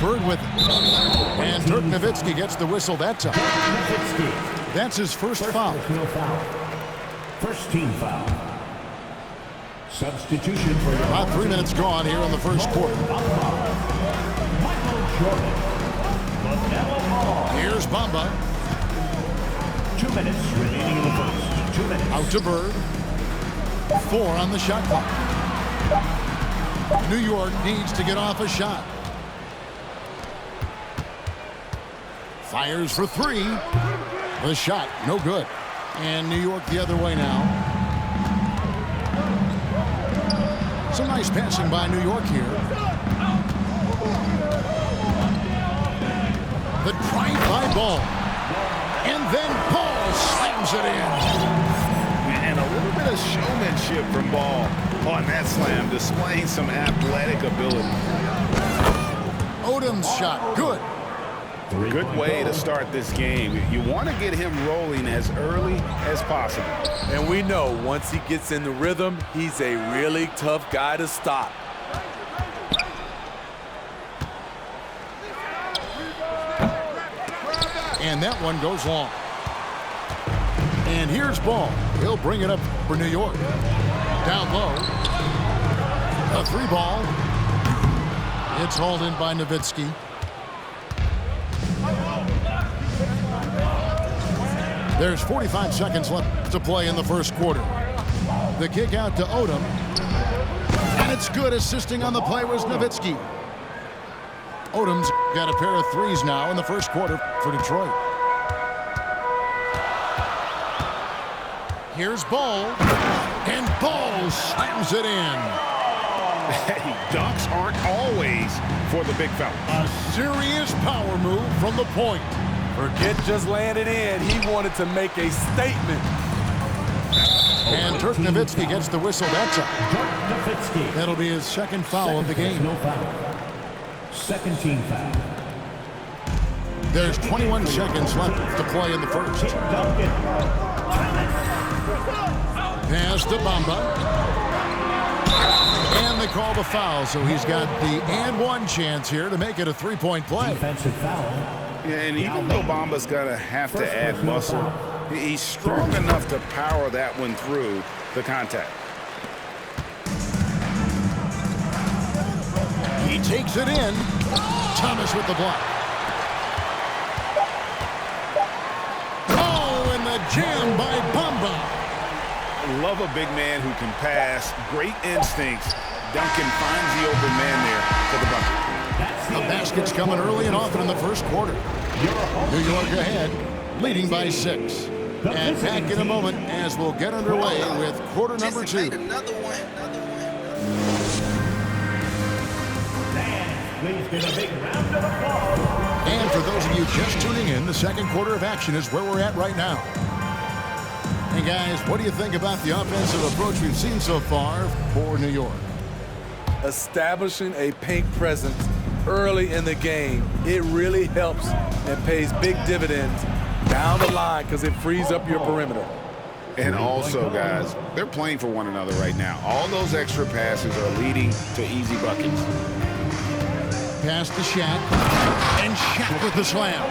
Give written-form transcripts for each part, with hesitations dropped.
Bird with it. And Dirk Nowitzki gets the whistle that time. That's his first foul. First team foul. Substitution for about 3 minutes gone here in the first quarter. Michael Jordan. Here's Bamba. 2 minutes remaining in the first. 2 minutes. Out to Bird. 4 on the shot clock. New York needs to get off a shot. Fires for 3. The shot, no good. And New York the other way now. Some nice passing by New York here. The drive by Ball. And then Ball slams it in. And a little bit of showmanship from Ball on that slam, displaying some athletic ability. Odom's shot, good. Good way to start this game. You want to get him rolling as early as possible. And we know once he gets in the rhythm, he's a really tough guy to stop. And that one goes long. And here's Ball. He'll bring it up for New York. Down low. A 3 ball. It's hauled in by Nowitzki. There's 45 seconds left to play in the first quarter. The kick out to Odom. And it's good. Assisting on the play was Nowitzki. Odom's got a pair of 3s now in the first quarter for Detroit. Here's Ball. And Ball slams it in. Hey, dunks aren't always for the big fella. A serious power move from the point. Forget just laying it in. He wanted to make a statement. And Dirk Nowitzki gets the whistle that time. Nowitzki. That'll be his second foul of the game. No foul. Second team foul. There's 21 seconds left to play in the first. Pass to Bamba. And they call the foul, so he's got the and one chance here to make it a 3-point play. Defensive foul. And even though Bamba's going to have to add muscle, he's strong enough to power that one through the contact. He takes it in. Thomas with the block. Oh, and the jam by Bamba. Love a big man who can pass. Great instincts. Duncan finds the open man there for the bucket. The basket's coming early and often in the first quarter. New York ahead, leading by 6. And back in a moment as we'll get underway with quarter number 2. And for those of you just tuning in, the second quarter of action is where we're at right now. And guys, what do you think about the offensive approach we've seen so far for New York? Establishing a paint presence early in the game, it really helps and pays big dividends down the line because it frees up your perimeter. And also, guys, they're playing for one another right now. All those extra passes are leading to easy buckets. Pass to Shaq. And Shaq with the slam.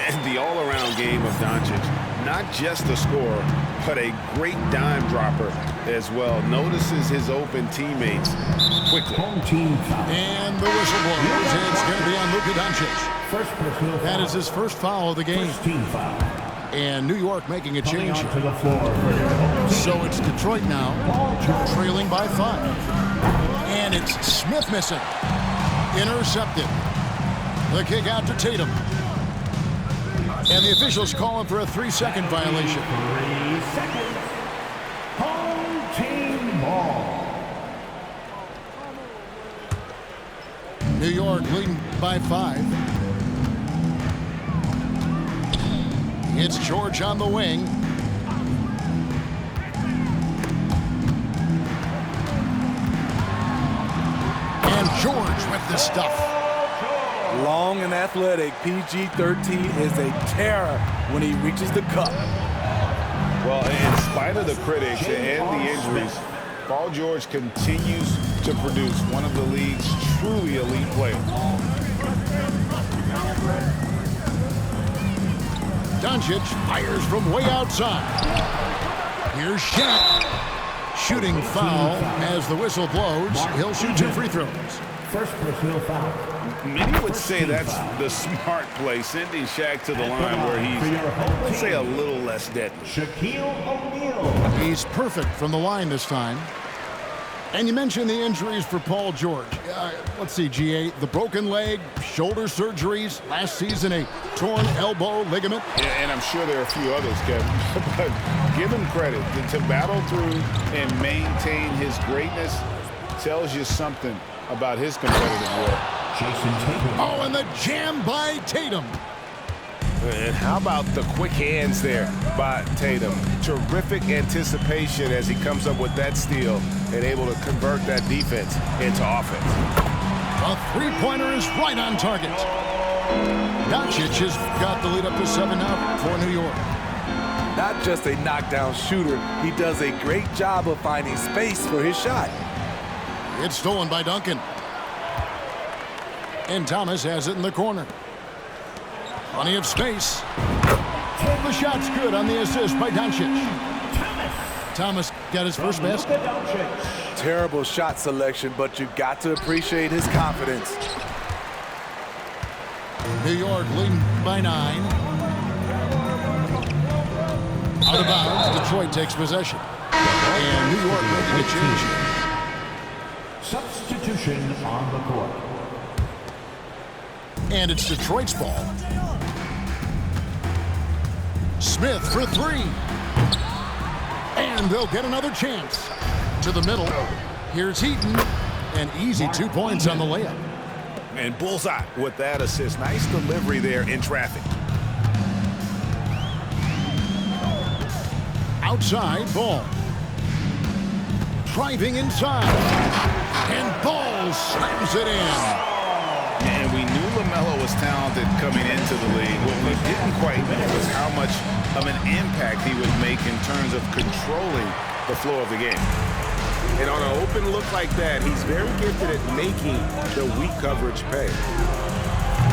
And the all-around game of Doncic, not just a scorer, but a great dime dropper as well. Notices his open teammates quickly. And the whistle blows. It's going to be on Luka Doncic. That is his first foul of the game. And New York making a change here. So it's Detroit now, trailing by 5. And it's Smith missing. Intercepted. The kick out to Tatum. And the officials calling for a 3-second violation. 3 seconds. Home team ball. New York leading by 5. It's George on the wing. And George with the stuff. Long and athletic, PG-13 is a terror when he reaches the cup. Well, in spite of the critics and the injuries, Paul George continues to produce one of the league's truly elite players. Doncic fires from way outside. Here's Shaq. Shooting foul as the whistle blows. He'll shoot 2 free throws. First personal foul. Many would say that's the smart play, sending Shaq to the line where he's, let's say, a little less deadly. Shaquille O'Neal. He's perfect from the line this time. And you mentioned the injuries for Paul George. Let's see, GA, the broken leg, shoulder surgeries, last season a torn elbow ligament. Yeah, and I'm sure there are a few others, Kevin. But give him credit. To battle through and maintain his greatness tells you something about his competitive work. Jason Tatum. Oh, and the jam by Tatum. And how about the quick hands there by Tatum? Terrific anticipation as he comes up with that steal and able to convert that defense into offense. A three-pointer is right on target. Doncic has got the lead up to 7 now for New York. Not just a knockdown shooter, he does a great job of finding space for his shot. It's stolen by Duncan. And Thomas has it in the corner. Plenty of space. The shot's good on the assist by Doncic. Thomas got his first basket. Terrible shot selection, but you got to appreciate his confidence. New York leading by 9. Out of bounds, Detroit takes possession. And New York making a change here. Substitution on the court. And it's Detroit's ball. Smith for 3. And they'll get another chance. To the middle. Here's Heaton. An easy 2 points on the layup. And bullseye with that assist. Nice delivery there in traffic. Outside, Ball. Driving inside. And Ball slams it in. And we knew LaMelo was talented coming into the league. What we didn't quite know was how much of an impact he would make in terms of controlling the flow of the game. And on an open look like that, he's very gifted at making the weak coverage pay.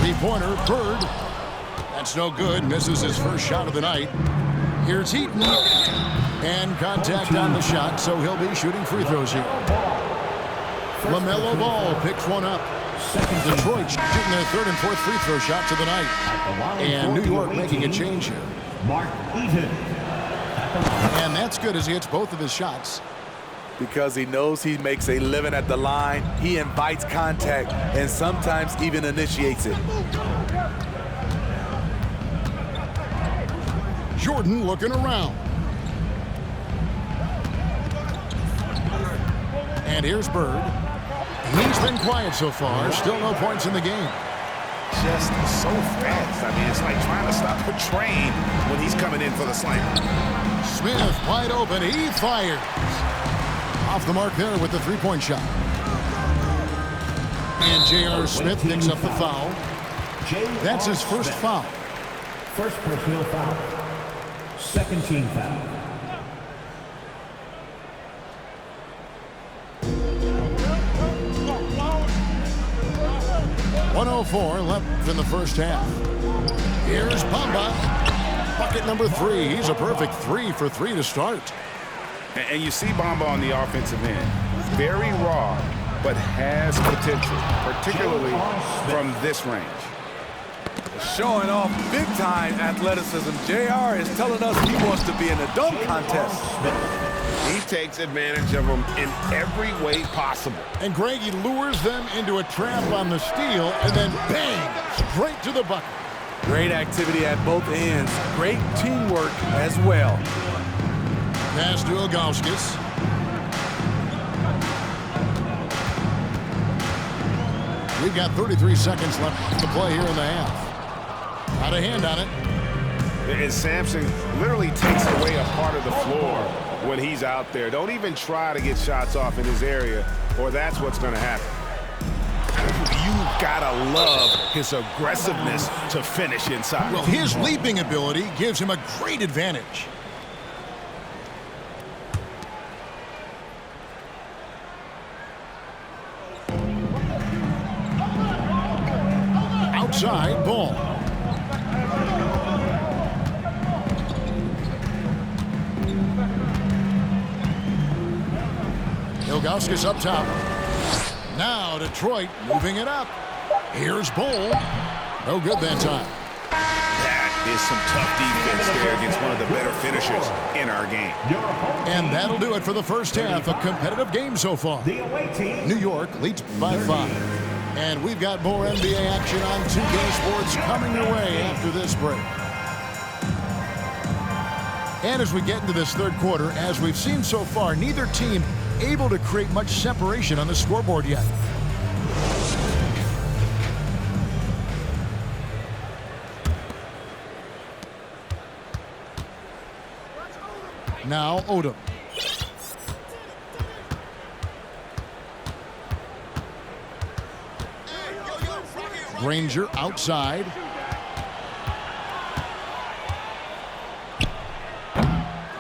Three-pointer, Bird. That's no good. Misses his first shot of the night. Here's Heaton. And contact on the shot, so he'll be shooting free throws here. LaMelo Ball picks one up. Detroit shooting their 3rd and 4th free throw shots of the night. And New York making a change here. Mark Eaton. And that's good as he hits both of his shots. Because he knows he makes a living at the line, he invites contact and sometimes even initiates it. Jordan looking around. And here's Bird. He's been quiet so far. Still no points in the game. Just so fast. I mean, it's like trying to stop a train when he's coming in for the slam. Smith wide open. He fires. Off the mark there with the three-point shot. And J.R. Smith picks up the foul. That's his first foul. First personal foul. Second team foul. .104 left in the first half. Here's Bamba. Bucket number 3. He's a perfect 3 for 3 to start. And you see Bamba on the offensive end. Very raw, but has potential, particularly from this range. Showing off big-time athleticism. JR is telling us he wants to be in a dunk contest. He takes advantage of them in every way possible. And Greg, he lures them into a trap on the steal, and then bang, straight to the bucket. Great activity at both ends. Great teamwork as well. Pass to Ilgauskas. We've got 33 seconds left to play here in the half. Got a hand on it. And Sampson literally takes away a part of the floor when he's out there. Don't even try to get shots off in his area, or that's what's going to happen. You've got to love his aggressiveness to finish inside. Well, his leaping ability gives him a great advantage. Outside, Ball. Ilgauskas up top. Now Detroit moving it up. Here's Bull. No good that time. That is some tough defense there against one of the better finishers in our game. And that'll do it for the first half. A competitive game so far. New York leads by 5. And we've got more NBA action on 2K Sports coming your way after this break. And as we get into this third quarter, as we've seen so far, neither team able to create much separation on the scoreboard yet. Now Odom. Granger outside.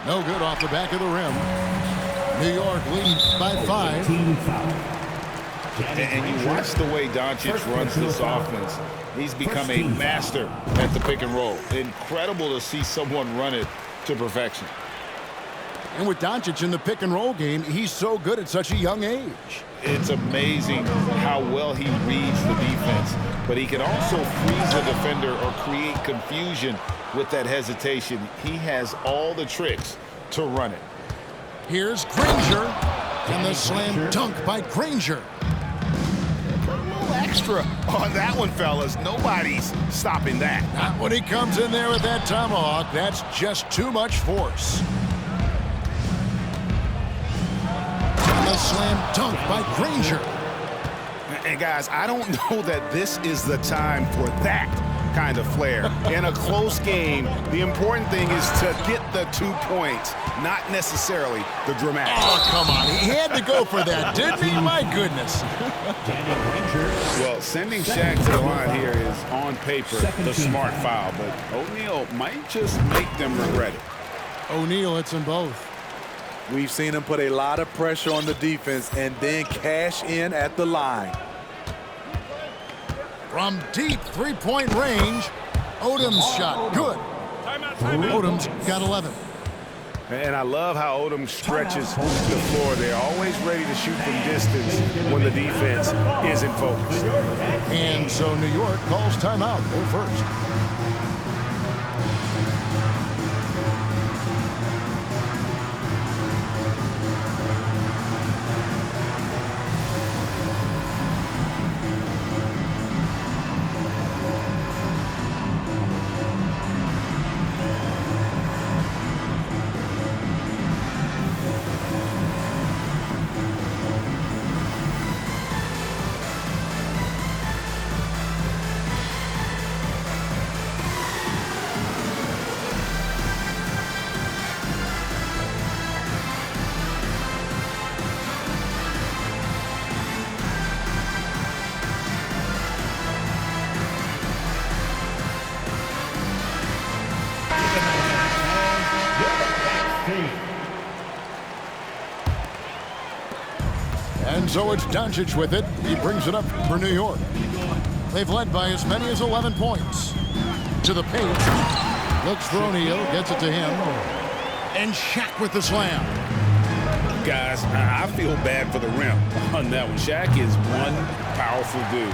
No good off the back of the rim. New York leading by 5. And you watch the way Doncic runs this offense. He's become a master at the pick and roll. Incredible to see someone run it to perfection. And with Doncic in the pick and roll game, he's so good at such a young age. It's amazing how well he reads the defense, but he can also freeze the defender or create confusion with that hesitation. He has all the tricks to run it. Here's Granger, and the slam dunk by Granger. A little extra on that one, fellas. Nobody's stopping that. Not when he comes in there with that tomahawk. That's just too much force. And the slam dunk by Granger. And guys, I don't know that this is the time for that kind of flair. In a close game, the important thing is to get the 2 points, not necessarily the dramatic. Oh, come on. He had to go for that, didn't he? My goodness. Well, sending Shaq to the line here is, on paper, the smart foul, but O'Neal might just make them regret it. O'Neal hits them both. We've seen him put a lot of pressure on the defense and then cash in at the line. From deep three-point range, Odom's shot, good. Odom's got 11. And I love how Odom stretches the floor. They're always ready to shoot from distance when the defense isn't focused. And so New York calls timeout. They're first. And so it's Doncic with it. He brings it up for New York. They've led by as many as 11 points. To the paint. Looks for O'Neal. Gets it to him. And Shaq with the slam. Guys, I feel bad for the rim on that one. Shaq is one powerful dude.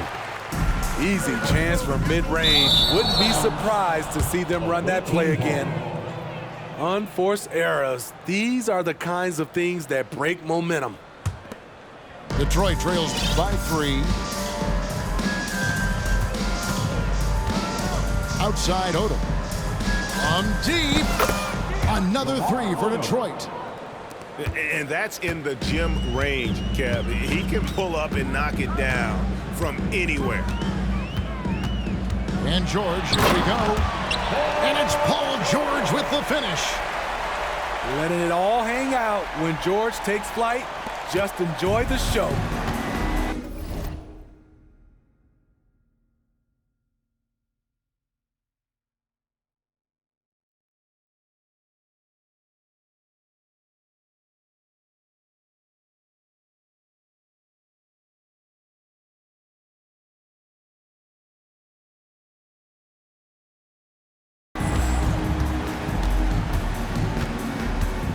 Easy chance from mid-range. Wouldn't be surprised to see them run that play again. Unforced errors. These are the kinds of things that break momentum. Detroit trails by 3. Outside Odom. On deep. Another 3 for Detroit. And that's in the gym range, Kev. He can pull up and knock it down from anywhere. And George, here we go. And it's Paul George with the finish. Letting it all hang out when George takes flight. Just enjoy the show.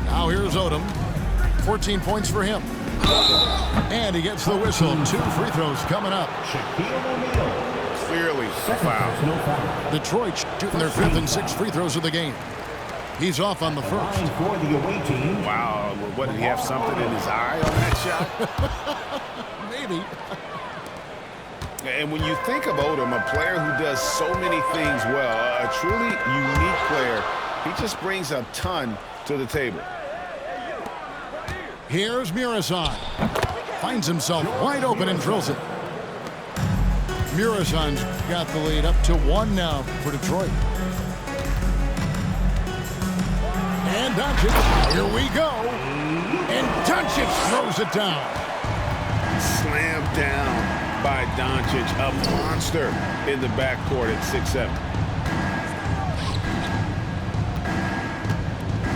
Now here's Odom. 14 points for him. And he gets the whistle. 2 free throws coming up. Shaquille O'Neal. Clearly a foul. No foul. Detroit shooting their 5th and 6th free throws of the game. He's off on the first. Line for the away team. Wow, what, did he have something in his eye on that shot? Maybe. And when you think of Odom, a player who does so many things well, a truly unique player, he just brings a ton to the table. Here's Muresan. Finds himself wide open and drills it. Muresan's got the lead up to 1 now for Detroit. And Doncic, here we go. And Doncic throws it down. Slammed down by Doncic, a monster in the backcourt at 6'7".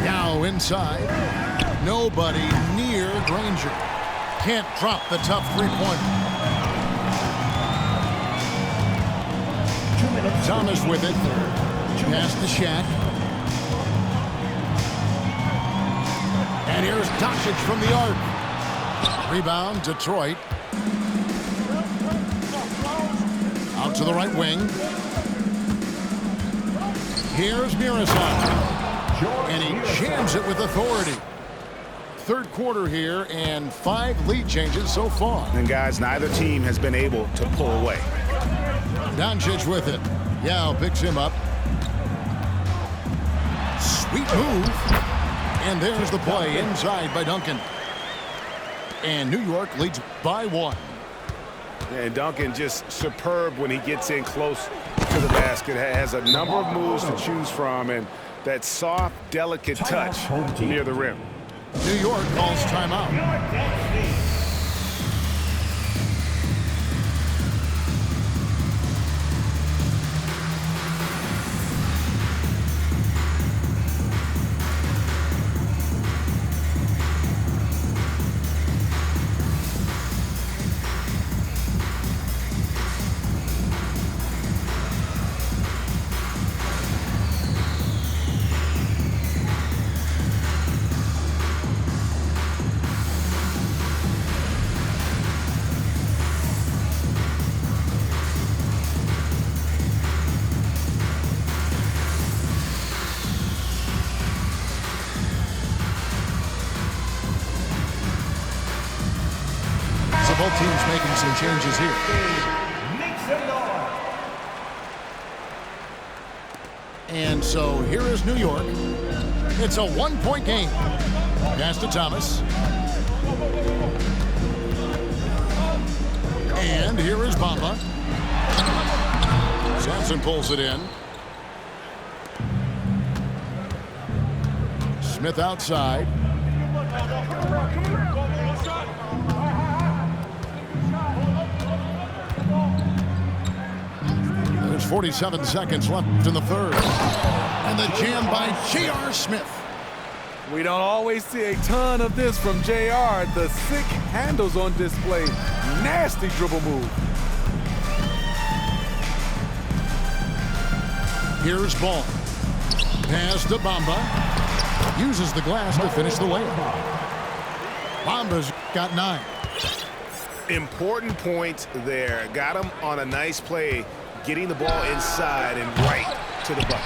Now inside. Nobody near Granger. Can't drop the tough three-pointer. Thomas with it. Pass to Shaq. And here's Doncic from the arc. Rebound, Detroit. Out to the right wing. Here's Muresan. And he jams it with authority. 3rd quarter here and 5 lead changes so far. And guys, neither team has been able to pull away. Doncic with it. Yao picks him up. Sweet move. And there's the play inside by Duncan. And New York leads by 1. And Duncan just superb when he gets in close to the basket. Has a number of moves to choose from and that soft, delicate touch near the rim. New York calls timeout. Both teams making some changes here. And so here is New York. It's a 1-point game. Pass to Thomas. And here is Bamba. Sampson pulls it in. Smith outside. There's 47 seconds left in the 3rd. And the jam by J.R. Smith. We don't always see a ton of this from J.R. The sick handles on display. Nasty dribble move. Here's Ball. Pass to Bamba. Uses the glass to finish the layup. Bamba's got 9. Important point there. Got him on a nice play, getting the ball inside and right to the bucket.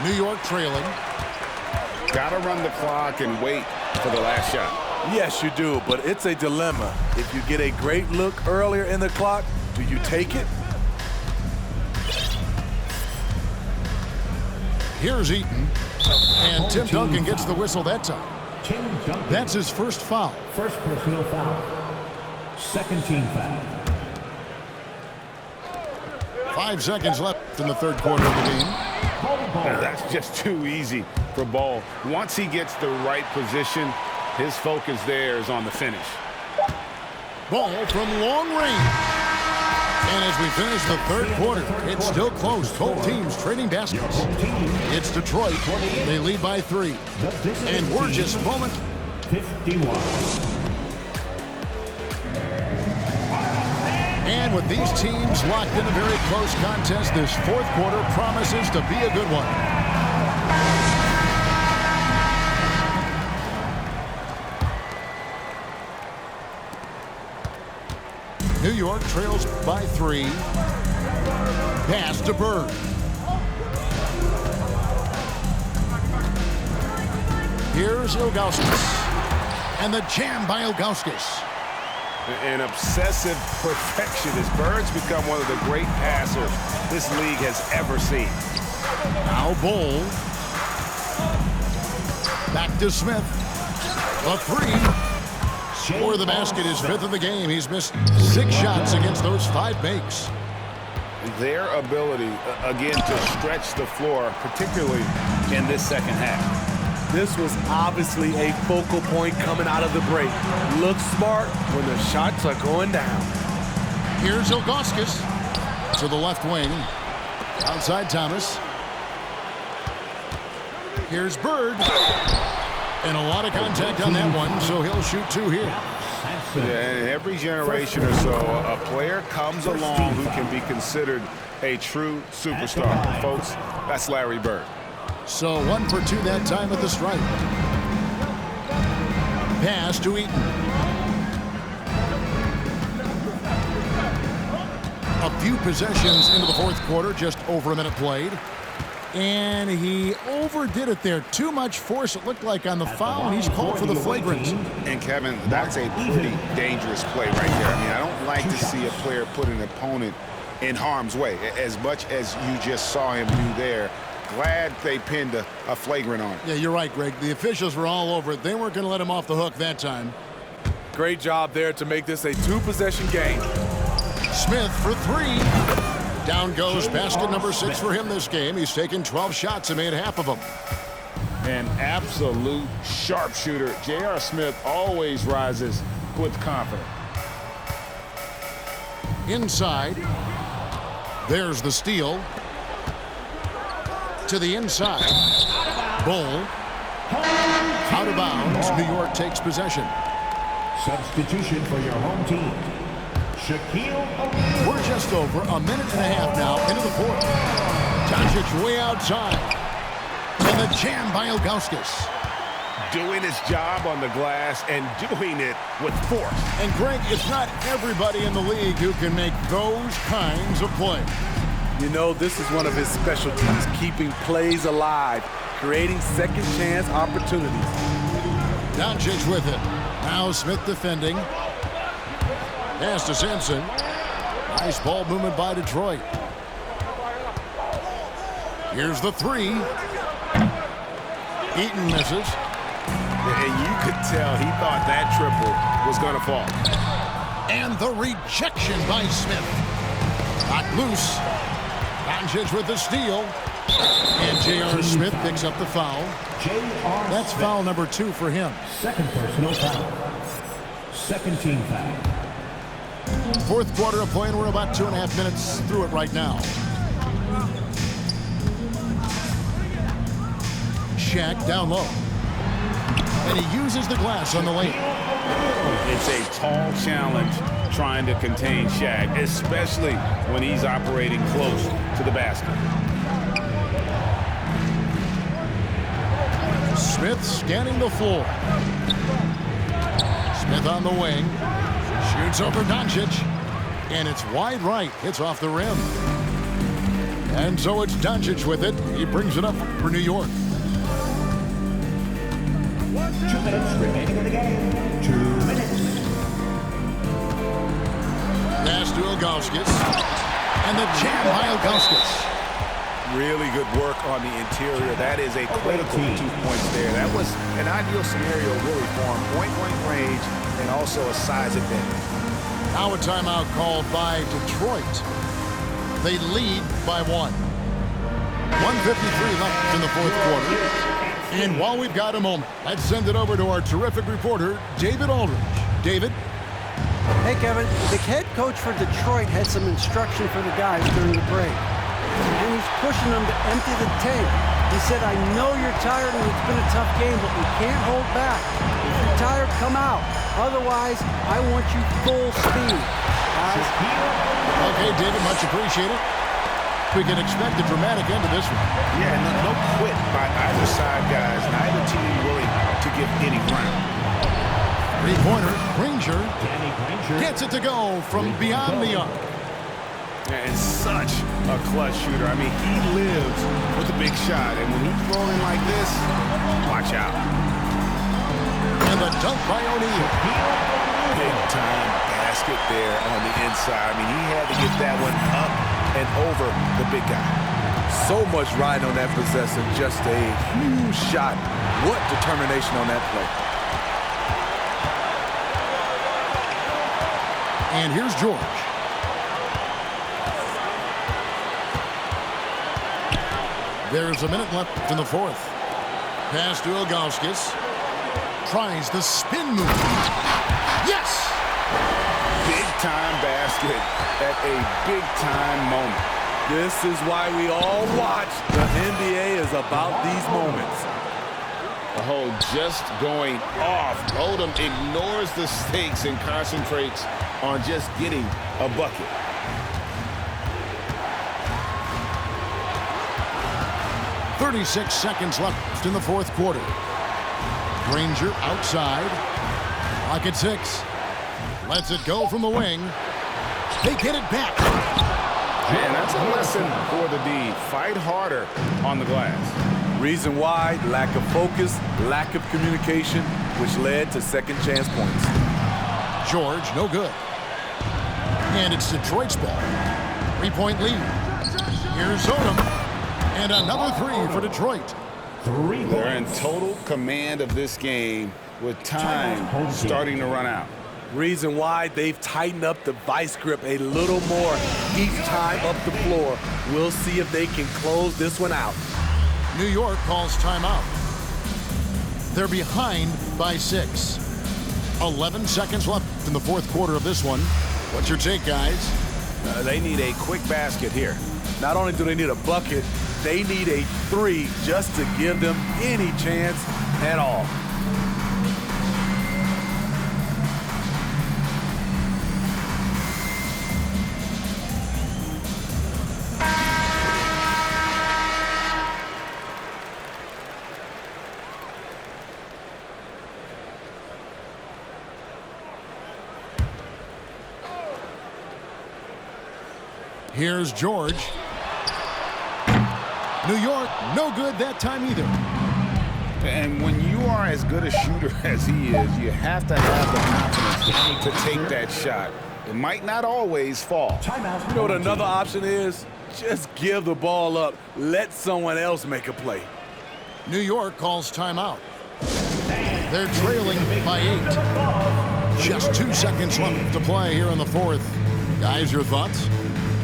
New York trailing. Got to run the clock and wait for the last shot. Yes, you do, but it's a dilemma. If you get a great look earlier in the clock, do you take it? Here's Eaton. And Tim Duncan gets the whistle that time. That's his first foul. First personal foul. Second team foul. 5 seconds left in the 3rd quarter of the game. That's just too easy for Ball. Once he gets the right position, his focus there is on the finish. Ball from long range. And as we finish the 3rd quarter, it's still close. Both teams trading baskets. It's Detroit. They lead by 3. And we're just moment. 51. And with these teams locked in a very close contest, this 4th quarter promises to be a good one. New York trails by 3. Pass to Bird. Here's Ilgauskas. And the jam by Ilgauskas. An obsessive perfectionist. Bird's become one of the great passers this league has ever seen. Now Bowl. Back to Smith. A 3. Score the basket, his 5th of the game. He's missed 6 shots against those 5 makes. Their ability, again, to stretch the floor, particularly in this second half. This was obviously a focal point coming out of the break. Look smart when the shots are going down. Here's Ilgauskas to the left wing. Outside Thomas. Here's Bird. And a lot of contact on that one, so he'll shoot 2 here. Yeah, in every generation or so, a player comes along who can be considered a true superstar. Folks, that's Larry Bird. So 1 for 2 that time at the stripe. Pass to Eaton. A few possessions into the 4th quarter, just over a minute played. And he overdid it there. Too much force, it looked like, on the foul, and he's called for the flagrant. And, Kevin, that's a pretty dangerous play right there. I mean, I don't like to see a player put an opponent in harm's way, as much as you just saw him do there. Glad they pinned a flagrant on him. Yeah, you're right, Greg. The officials were all over it. They weren't going to let him off the hook that time. Great job there to make this a 2-possession game. Smith for 3. Down goes basket number 6 for him this game. He's taken 12 shots and made half of them. An absolute sharpshooter. J.R. Smith always rises with confidence. Inside. There's the steal. To the inside. Bull. Out of bounds. New York takes possession. Substitution for your home team. Shaquille O'Neal. We're just over a minute and a half now into the 4th. Doncic way outside. And the jam by Ilgauskas. Doing his job on the glass and doing it with force. And Greg, it's not everybody in the league who can make those kinds of plays. You know, this is one of his specialties, keeping plays alive, creating second chance opportunities. Doncic with it. Now Smith defending. Pass to Simpson. Nice ball movement by Detroit. Here's the 3. Eaton misses. And you could tell he thought that triple was going to fall. And the rejection by Smith. Got loose. Doncic with the steal. And J.R. Smith picks up the foul. That's foul number 2 for him. Second personal foul. Second team foul. 4th quarter of play, and we're about 2.5 minutes through it right now. Shaq down low. And he uses the glass on the lane. It's a tall challenge trying to contain Shaq, especially when he's operating close to the basket. Smith scanning the floor. Smith on the wing. Shoots over Doncic. And it's wide right. Hits off the rim. And so it's Doncic with it. He brings it up for New York. 2 minutes remaining in the game. 2 minutes. Pass to Ilgauskas. And the jam by Ilgauskas. Really good work on the interior. That is a critical 2 points there. That was an ideal scenario really for him. Point-blank range and also a size advantage. Now a timeout called by Detroit. They lead by 1. 1:53 left in the 4th quarter. And while we've got a moment, let's send it over to our terrific reporter, David Aldridge. David? Hey, Kevin. The head coach for Detroit had some instruction for the guys during the break. And he's pushing them to empty the tank. He said, I know you're tired and it's been a tough game, but we can't hold back. If you're tired, come out. Otherwise, I want you full speed. Guys. Okay, David, much appreciated. We can expect a dramatic end to this one. Yeah, no quit by either side, guys. Neither team willing to give any ground. Three-pointer, Granger Danny Granger. gets it to go from beyond the arc. And such a clutch shooter. I mean, he lives with a big shot. And when he's rolling like this, watch out. And the dunk by O'Neal. Big-time basket there on the inside. I mean, he had to get that one up and over the big guy. So much riding on that possession. Just a huge shot. What determination on that play. And here's George. There's a minute left in the fourth. Pass to Ilgauskas. Tries the spin move. Yes! Big-time basket at a big-time moment. This is why we all watch. The NBA is about these moments. The hole just going off. Odom ignores the stakes and concentrates on just getting a bucket. .36 seconds left in the fourth quarter. Granger outside. Clock at 6. Lets it go from the wing. They get it back. And that's a lesson for the D. Fight harder on the glass. Reason why, lack of focus, lack of communication, which led to second chance points. George, no good. And it's Detroit's ball. 3-point lead. Here's Odom. And another three for Detroit. 3 points. They're in total command of this game with time starting to run out. Reason why, they've tightened up the vice grip a little more each time up the floor. We'll see if they can close this one out. New York calls timeout. They're behind by 6. 11 seconds left in the fourth quarter of this one. What's your take, guys? They need a quick basket here. Not only do they need a bucket, they need a 3 just to give them any chance at all. Here's George. New York, no good that time either. And when you are as good a shooter as he is, you have to have the confidence to take that shot. It might not always fall. Timeout. You know what another option is? Just give the ball up. Let someone else make a play. New York calls timeout. They're trailing by 8. Just 2 seconds left to play here in the fourth. Guys, your thoughts?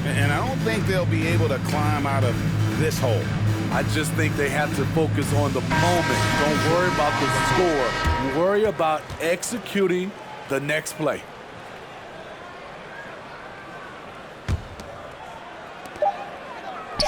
And I don't think they'll be able to climb out of this hole. I just think they have to focus on the moment. Don't worry about the score. Worry about executing the next play.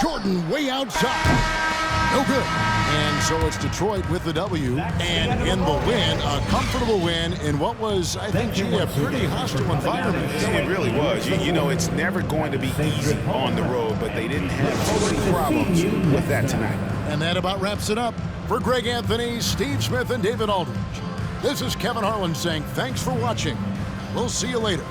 Jordan way outside. No good. And so it's Detroit with the W. And in the win, a comfortable win in what was, I think, a pretty hostile environment. It really was. You know, it's never going to be easy on the road, but they didn't have too many problems with that tonight. And that about wraps it up. For Greg Anthony, Steve Smith, and David Aldridge, this is Kevin Harlan saying thanks for watching. We'll see you later.